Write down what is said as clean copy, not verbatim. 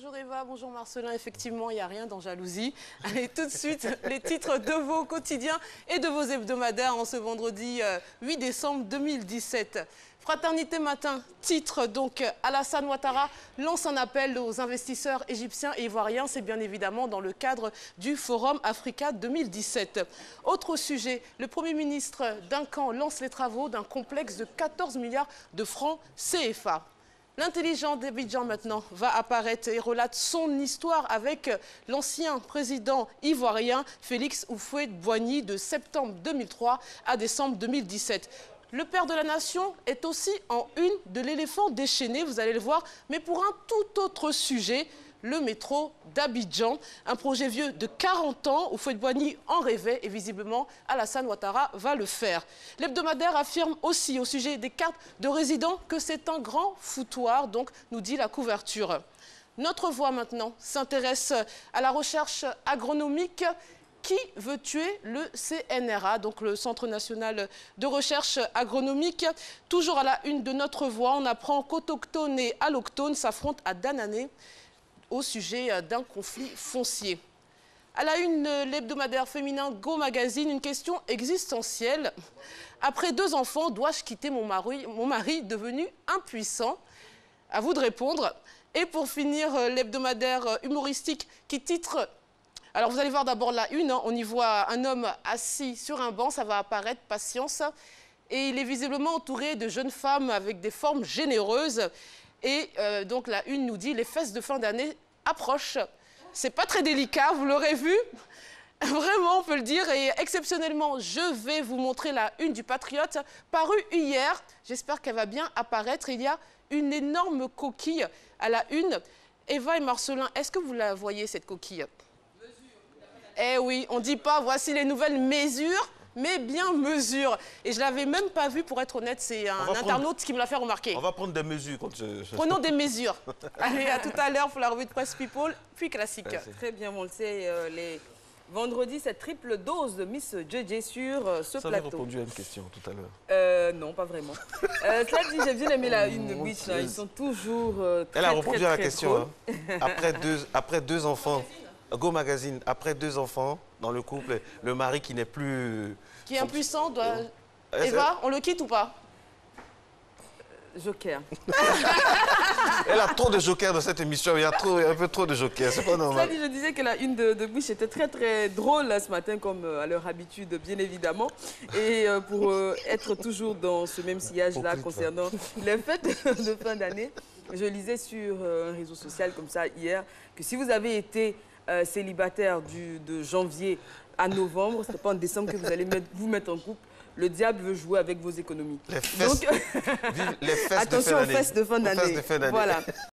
Bonjour Eva, bonjour Marcelin. Effectivement, il n'y a rien dans jalousie. Allez, tout de suite, les titres de vos quotidiens et de vos hebdomadaires en ce vendredi 8 décembre 2017. Fraternité Matin, titre donc, Alassane Ouattara lance un appel aux investisseurs égyptiens et ivoiriens. C'est bien évidemment dans le cadre du Forum Africa 2017. Autre sujet, le Premier ministre d'un camp lance les travaux d'un complexe de 14 milliards de francs CFA. L'intelligent d'Abidjan maintenant va apparaître et relate son histoire avec l'ancien président ivoirien Félix Houphouët-Boigny de septembre 2003 à décembre 2017. Le père de la nation est aussi en une de l'éléphant déchaîné, vous allez le voir, mais pour un tout autre sujet, le métro d'Abidjan, un projet vieux de 40 ans, Houphouët-Boigny en rêvait et visiblement Alassane Ouattara va le faire. L'hebdomadaire affirme aussi au sujet des cartes de résidents que c'est un grand foutoir, donc nous dit la couverture. Notre voix maintenant s'intéresse à la recherche agronomique. Qui veut tuer le CNRA, donc le Centre national de recherche agronomique? Toujours à la une de Notre Voix, on apprend qu'autochtones et allochtones s'affrontent à Danané au sujet d'un conflit foncier. À la une, l'hebdomadaire féminin Go Magazine, une question existentielle. Après 2 enfants, dois-je quitter mon mari devenu impuissant? À vous de répondre. Et pour finir, l'hebdomadaire humoristique qui titre... Alors vous allez voir d'abord la une, hein, on y voit un homme assis sur un banc, ça va apparaître, patience. Et il est visiblement entouré de jeunes femmes avec des formes généreuses. Et donc la une nous dit, les fesses de fin d'année approchent. C'est pas très délicat, vous l'aurez vu. Vraiment, on peut le dire. Et exceptionnellement, je vais vous montrer la une du Patriote, parue hier. J'espère qu'elle va bien apparaître. Il y a une énorme coquille à la une. Eva et Marcelin, est-ce que vous la voyez, cette coquille? Eh oui, on ne dit pas voici les nouvelles mesures, mais bien mesures. Et je ne l'avais même pas vu, pour être honnête, c'est un internaute qui me l'a fait remarquer. On va prendre des mesures. Prenons des mesures. Allez, à tout à l'heure pour la revue de presse People, puis classique. Merci. Très bien, on le sait, les vendredis, cette triple dose de Miss JJ sur ce plateau. Ça avait répondu à une question tout à l'heure. Non, pas vraiment. Cela dit, j'ai bien aimé la une de Beach, ils sont toujours très, Elle a répondu très, à la très question. Hein. Après deux enfants... Go Magazine, après 2 enfants dans le couple, le mari qui n'est plus... Qui est impuissant, doit... Eva, on le quitte ou pas? Joker. Elle a trop de jokers dans cette émission, il y a un peu trop de jokers, c'est pas normal. Cela dit, je disais que la une de Bush était très très drôle là, ce matin, comme à leur habitude, bien évidemment. Et pour être toujours dans ce même sillage-là concernant les fêtes de fin d'année, je lisais sur un réseau social comme ça hier que si vous avez été célibataire de janvier à novembre, ce n'est pas en décembre que vous allez vous mettre en couple. Le diable veut jouer avec vos économies. Les fesses, donc, les fesses attention aux fesses de fin d'année. Voilà.